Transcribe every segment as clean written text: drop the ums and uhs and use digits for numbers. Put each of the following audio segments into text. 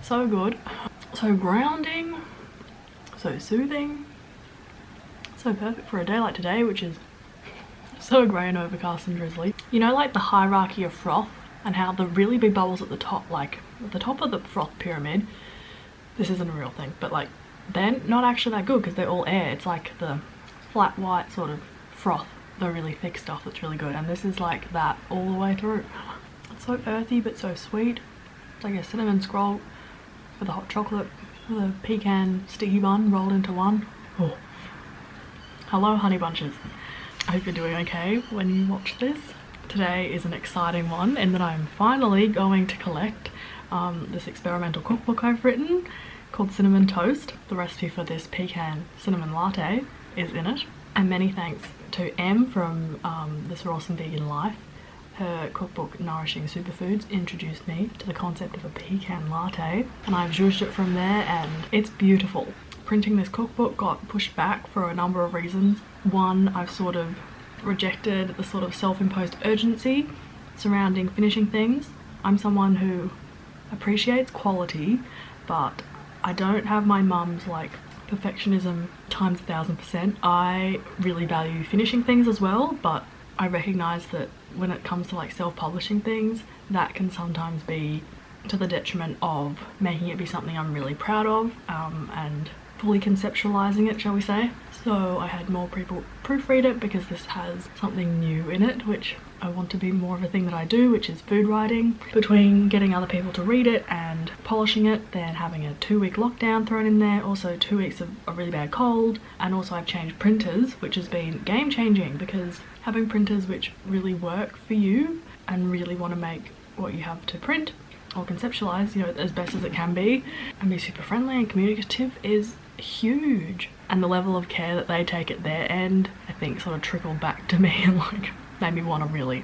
So good, so grounding, so soothing, so perfect for a day like today, which is so grey and overcast and drizzly. You know, like the hierarchy of froth and how the really big bubbles at the top, like at the top of the froth pyramid, this isn't a real thing, but like they're not actually that good because they're all air. It's like the flat white sort of froth, the really thick stuff that's really good, and this is like that all the way through. It's so earthy but so sweet. It's like a cinnamon scroll with a hot chocolate with a pecan sticky bun rolled into one. Oh. Hello Honeybunches. I hope you're doing okay when you watch this. Today is an exciting one in that I'm finally going to collect this experimental cookbook I've written called Cinnamon Toast. The recipe for this pecan cinnamon latte is in it. And many thanks to Em from This Awesome Vegan Life. Her cookbook Nourishing Superfoods introduced me to the concept of a pecan latte, and I've zhuzhed it from there and it's beautiful. Printing this cookbook got pushed back for a number of reasons. One, I've sort of rejected the sort of self-imposed urgency surrounding finishing things. I'm someone who appreciates quality, but I don't have my mum's like perfectionism times 1000%. I really value finishing things as well, but I recognise that when it comes to like self-publishing things, that can sometimes be to the detriment of making it be something I'm really proud of and fully conceptualising it, shall we say. So I had more people proofread it because this has something new in it, which I want to be more of a thing that I do, which is food writing. Between getting other people to read it and polishing it, then having a 2-week lockdown thrown in there, also 2 weeks of a really bad cold, and also I've changed printers, which has been game changing because having printers which really work for you and really want to make what you have to print or conceptualize, you know, as best as it can be and be super friendly and communicative is huge. And the level of care that they take at their end, I think, sort of trickled back to me and like made me want to really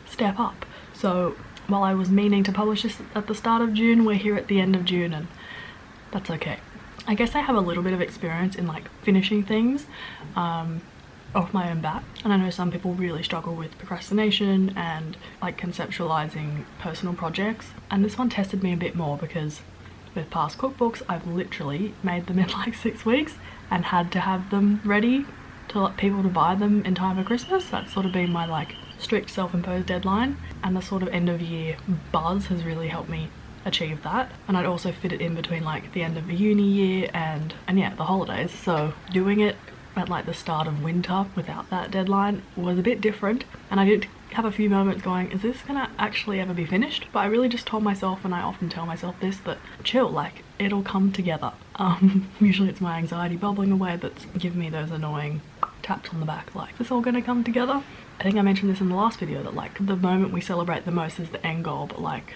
step up. So while I was meaning to publish this at the start of June, we're here at the end of June and that's okay. I guess I have a little bit of experience in like finishing things off my own bat, and I know some people really struggle with procrastination and like conceptualizing personal projects, and this one tested me a bit more because with past cookbooks I've literally made them in like 6 weeks and had to have them ready to let people to buy them in time for Christmas. That's sort of been my like strict self-imposed deadline, and the sort of end of year buzz has really helped me achieve that. And I'd also fit it in between like the end of the uni year and yeah, the holidays, so doing it at like the start of winter without that deadline was a bit different, and I did have a few moments going, is this gonna actually ever be finished? But I really just told myself, and I often tell myself this, that chill, like it'll come together. Usually it's my anxiety bubbling away that's giving me those annoying taps on the back like, is this all gonna come together? I think I mentioned this in the last video that like the moment we celebrate the most is the end goal, but like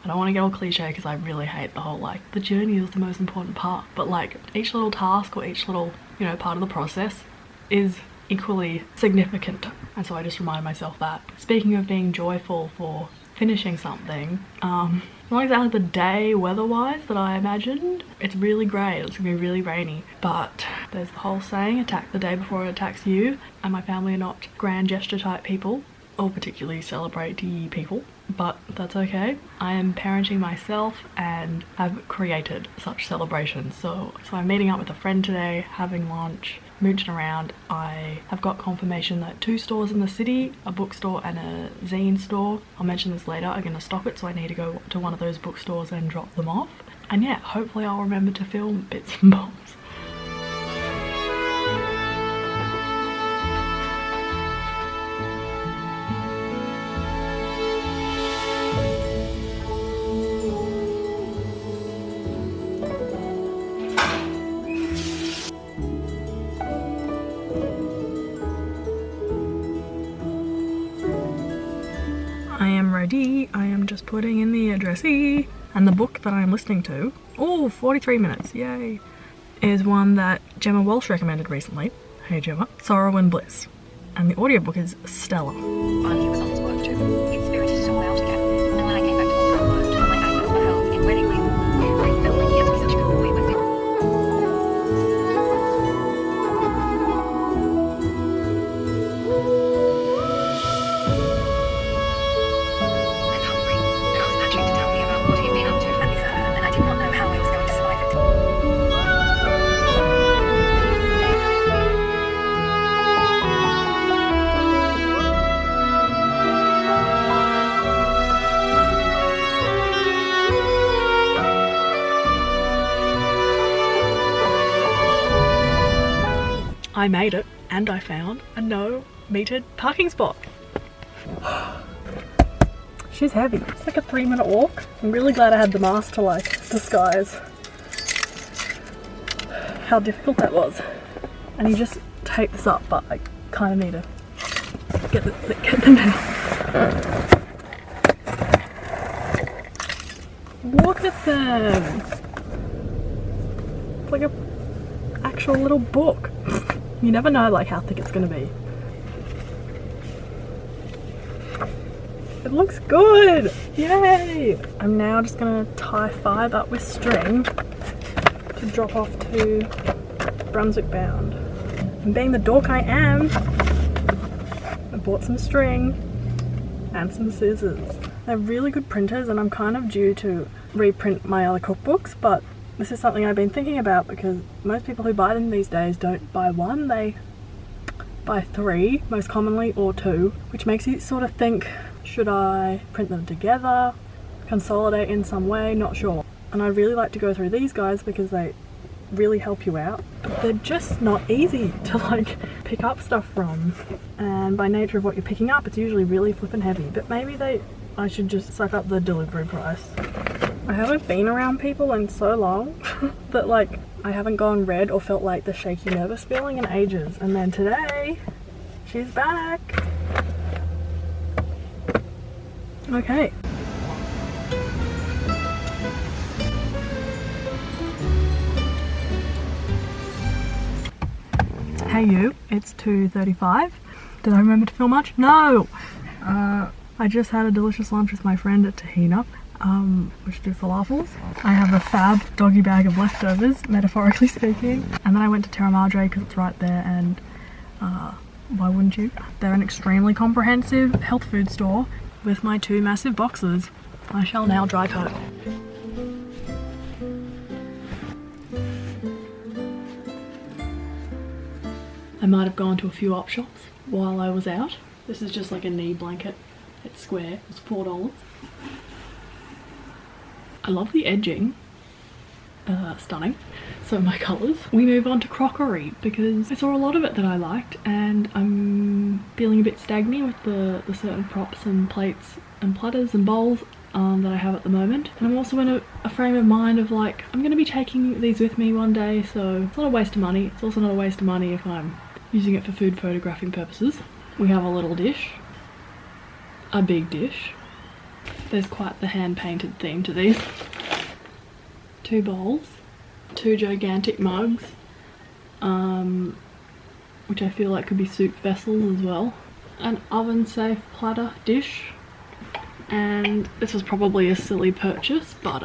I don't want to get all cliche because I really hate the whole like the journey is the most important part, but like each little task or each little, you know, part of the process is equally significant, and so I just reminded myself that. Speaking of being joyful for finishing something. Not exactly the day weather-wise that I imagined. It's really grey, it's gonna be really rainy, but there's the whole saying, attack the day before it attacks you, and my family are not grand gesture type people, or particularly celebrate-y people, but that's okay. I am parenting myself and have created such celebrations. So I'm meeting up with a friend today, having lunch, mooching around. I have got confirmation that 2 stores in the city, a bookstore and a zine store, I'll mention this later, are going to stop it, so I need to go to one of those bookstores and drop them off. And yeah, hopefully I'll remember to film bits and bobs. I am just putting in the addressee, and the book that I'm listening to, oh, 43 minutes, yay, is one that Gemma Walsh recommended recently. Hey Gemma. Sorrow and Bliss, and the audiobook is stellar. He was on his work trip. He'd spirited us all out again, and when I came back to Melbourne, my access for help in wedding ring, I felt like he had to be such a good boy with it. I made it, and I found a no metered parking spot. She's heavy. It's like a 3-minute walk. I'm really glad I had the mask to like disguise how difficult that was. And you just tape this up, but I kind of need to get them down. Look at them. It's like a actual little book. You never know like how thick it's gonna be. It looks good! Yay! I'm now just gonna tie 5 up with string to drop off to Brunswick bound. And being the dork I am, I bought some string and some scissors. They're really good printers, and I'm kind of due to reprint my other cookbooks, but this is something I've been thinking about because most people who buy them these days don't buy 1, they buy 3 most commonly, or 2, which makes you sort of think, should I print them together, consolidate in some way, not sure. And I'd really like to go through these guys because they really help you out, but they're just not easy to like pick up stuff from, and by nature of what you're picking up it's usually really flippin' heavy, but maybe I should just suck up the delivery price. I haven't been around people in so long that like I haven't gone red or felt like the shaky nervous feeling in ages, and then today she's back. Okay. Hey you, it's 2:35. Did I remember to film much? No! I just had a delicious lunch with my friend at Tahina, which do falafels. I have a fab doggy bag of leftovers, metaphorically speaking. And then I went to Terra Madre because it's right there, and why wouldn't you? They're an extremely comprehensive health food store with my 2 massive boxes. I shall now drive home. I might have gone to a few op shops while I was out. This is just like a knee blanket. It's square. It's $4. I love the edging. Stunning. So my colours. We move on to crockery because I saw a lot of it that I liked, and I'm feeling a bit stagnant with the certain props and plates and platters and bowls that I have at the moment. And I'm also in a frame of mind of like, I'm going to be taking these with me one day, so it's not a waste of money. It's also not a waste of money if I'm using it for food photographing purposes. We have a little dish. A big dish. There's quite the hand-painted theme to these. 2 bowls, 2 gigantic mugs, which I feel like could be soup vessels as well. An oven-safe platter dish. and this was probably a silly purchase, but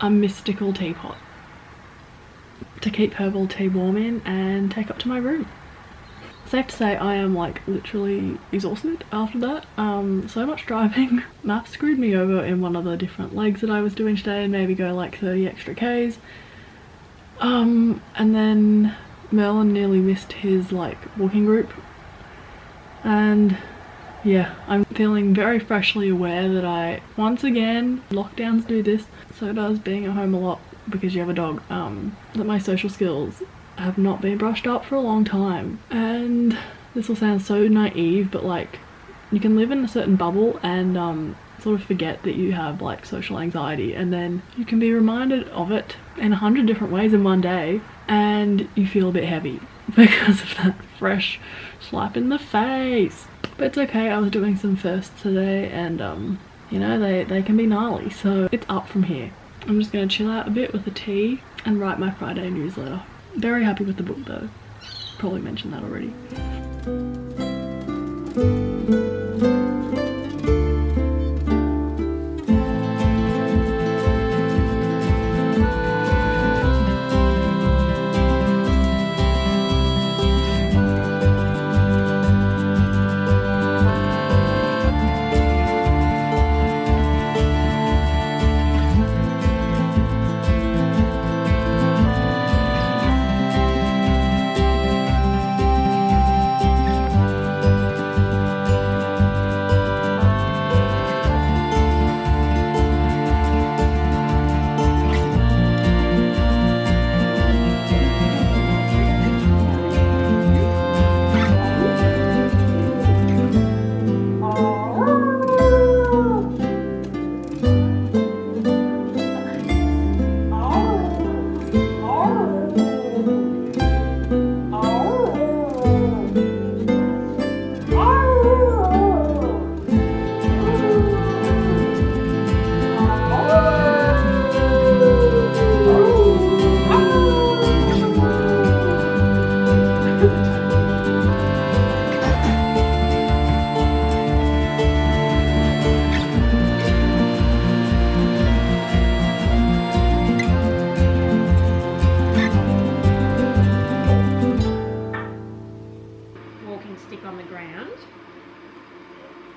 a mystical teapot to keep herbal tea warm in and take up to my room. Safe to say I am like literally exhausted after that. So much driving. Math screwed me over in one of the different legs that I was doing today and maybe go like 30 extra Ks. And then Merlin nearly missed his like walking group, and yeah, I'm feeling very freshly aware that once again, lockdowns do this, so does being at home a lot because you have a dog, that my social skills have not been brushed up for a long time. And this will sound so naive, but like you can live in a certain bubble and sort of forget that you have like social anxiety, and then you can be reminded of it in 100 different ways in one day and you feel a bit heavy because of that fresh slap in the face. But it's okay, I was doing some firsts today and you know, they can be gnarly, so it's up from here. I'm just gonna chill out a bit with a tea and write my Friday newsletter. Very happy with the book though. Probably mentioned that already.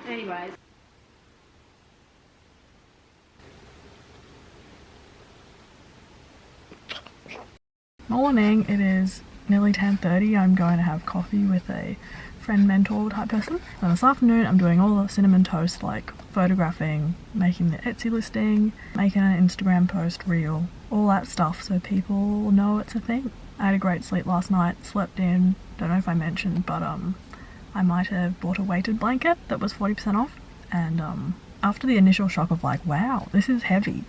Anyways. Morning, it is nearly 10:30. I'm going to have coffee with a friend mentor type person. And this afternoon I'm doing all the cinnamon toast, like photographing, making the Etsy listing, making an Instagram post reel, all that stuff so people know it's a thing. I had a great sleep last night, slept in, don't know if I mentioned, but I might have bought a weighted blanket that was 40% off, and after the initial shock of like, wow, this is heavy,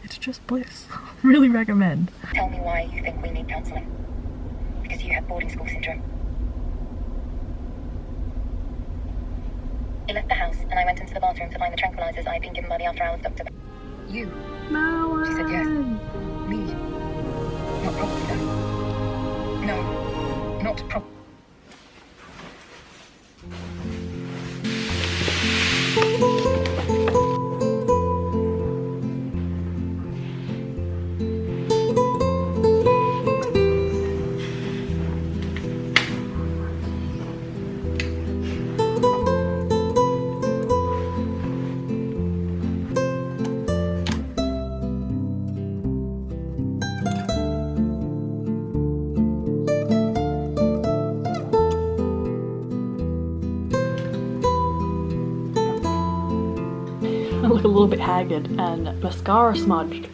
it's just bliss. Really recommend. Tell me why you think we need counselling. Because you have boarding school syndrome. He left the house and I went into the bathroom to find the tranquilizers I'd been given by the after-hours doctor. You? Melon. She said yes. Me? Not probably though. No, not probably. I look a little bit haggard and mascara smudged.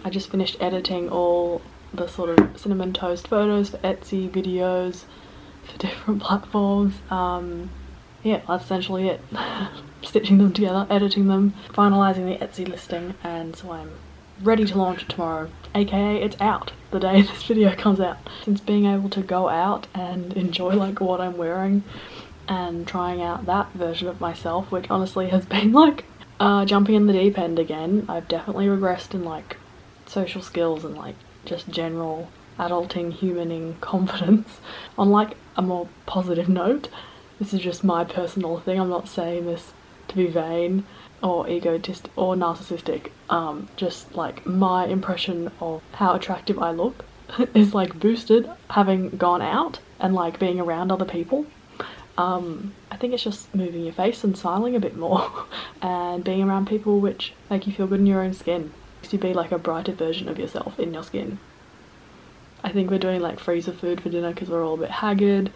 I just finished editing all the sort of cinnamon toast photos for Etsy, videos for different platforms. Yeah, that's essentially it. Stitching them together, editing them, finalizing the Etsy listing, and so I'm ready to launch it tomorrow, aka it's out the day this video comes out. Since being able to go out and enjoy like what I'm wearing and trying out that version of myself, which honestly has been like jumping in the deep end again. I've definitely regressed in like social skills and like just general adulting, humaning confidence on like a more positive note. This is just my personal thing. I'm not saying this to be vain or egotist or narcissistic. Just like my impression of how attractive I look is like boosted having gone out and like being around other people. I think it's just moving your face and smiling a bit more and being around people which make you feel good in your own skin. Makes you be like a brighter version of yourself in your skin. I think we're doing like freezer food for dinner because we're all a bit haggard.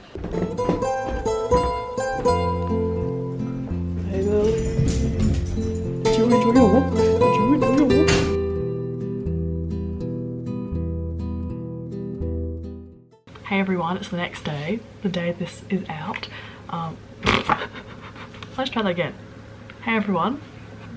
Hey girl, did you enjoy your walk? Did you enjoy your walk? Hey everyone, it's the next day, the day this is out. Let's try that again. Hey everyone,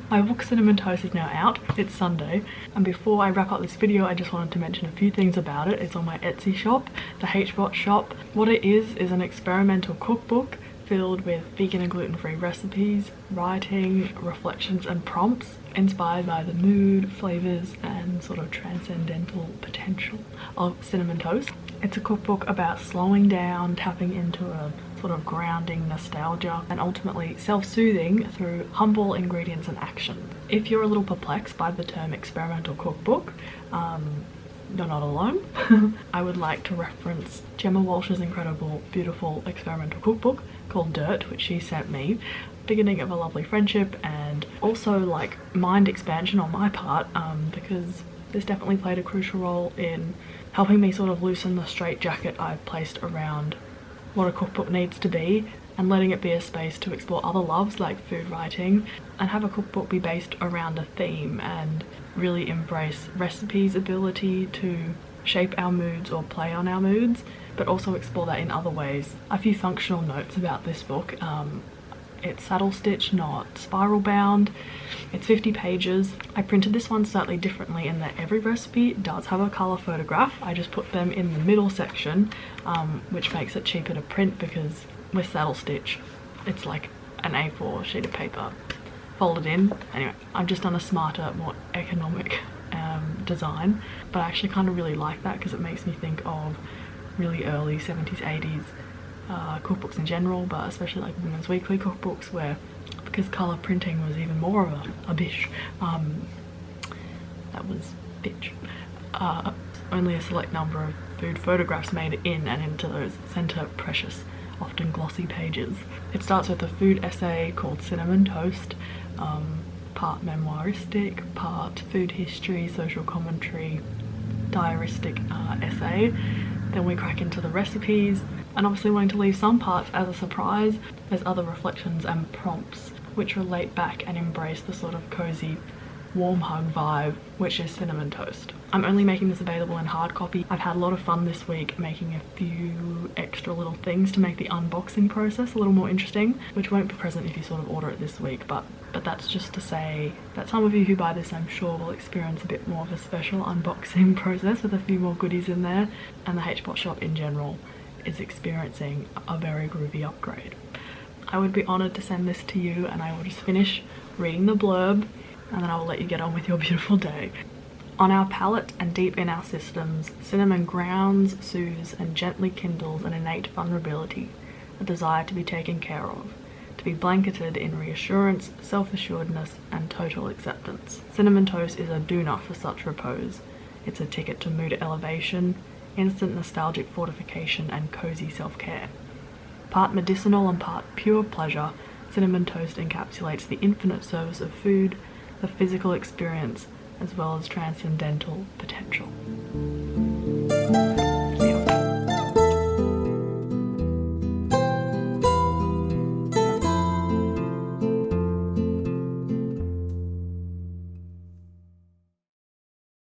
my book Cinnamon Toast is now out. It's Sunday, and before I wrap up this video I just wanted to mention a few things about it. It's on my Etsy shop, the HBOT shop. What it is an experimental cookbook filled with vegan and gluten-free recipes, writing, reflections and prompts inspired by the mood, flavours and sort of transcendental potential of cinnamon toast. It's a cookbook about slowing down, tapping into a sort of grounding nostalgia and ultimately self-soothing through humble ingredients and action. If you're a little perplexed by the term experimental cookbook, you're not alone. I would like to reference Gemma Walsh's incredible, beautiful experimental cookbook called Dirt, which she sent me, beginning of a lovely friendship, and also like mind expansion on my part, because this definitely played a crucial role in helping me sort of loosen the straitjacket I've placed around what a cookbook needs to be and letting it be a space to explore other loves like food writing and have a cookbook be based around a theme and really embrace recipes' ability to shape our moods or play on our moods, but also explore that in other ways. A few functional notes about this book. It's saddle stitch, not spiral bound. It's 50 pages. I printed this one slightly differently in that every recipe does have a colour photograph. I just put them in the middle section, which makes it cheaper to print because with saddle stitch, it's like an A4 sheet of paper folded in. Anyway, I've just done a smarter, more economic design, but I actually kind of really like that because it makes me think of really early 70s, 80s cookbooks in general, but especially like Women's Weekly cookbooks, where because colour printing was even more of a bish, that was bitch, only a select number of food photographs made it in and into those centre precious, often glossy pages. It starts with a food essay called Cinnamon Toast, part memoiristic, part food history, social commentary, diaristic essay. Then we crack into the recipes, and obviously wanting to leave some parts as a surprise, there's other reflections and prompts which relate back and embrace the sort of cozy warm hug vibe which is cinnamon toast. I'm only making this available in hard copy. I've had a lot of fun this week making a few extra little things to make the unboxing process a little more interesting, which won't be present if you sort of order it this week, but that's just to say that some of you who buy this I'm sure will experience a bit more of a special unboxing process with a few more goodies in there, and the HBOT shop in general is experiencing a very groovy upgrade. I would be honoured to send this to you, and I will just finish reading the blurb and then I will let you get on with your beautiful day. On our palate and deep in our systems, cinnamon grounds, soothes and gently kindles an innate vulnerability, a desire to be taken care of, to be blanketed in reassurance, self-assuredness and total acceptance. Cinnamon toast is a doona for such repose. It's a ticket to mood elevation, instant nostalgic fortification and cozy self-care. Part medicinal and part pure pleasure, cinnamon toast encapsulates the infinite service of food, the physical experience, as well as transcendental potential.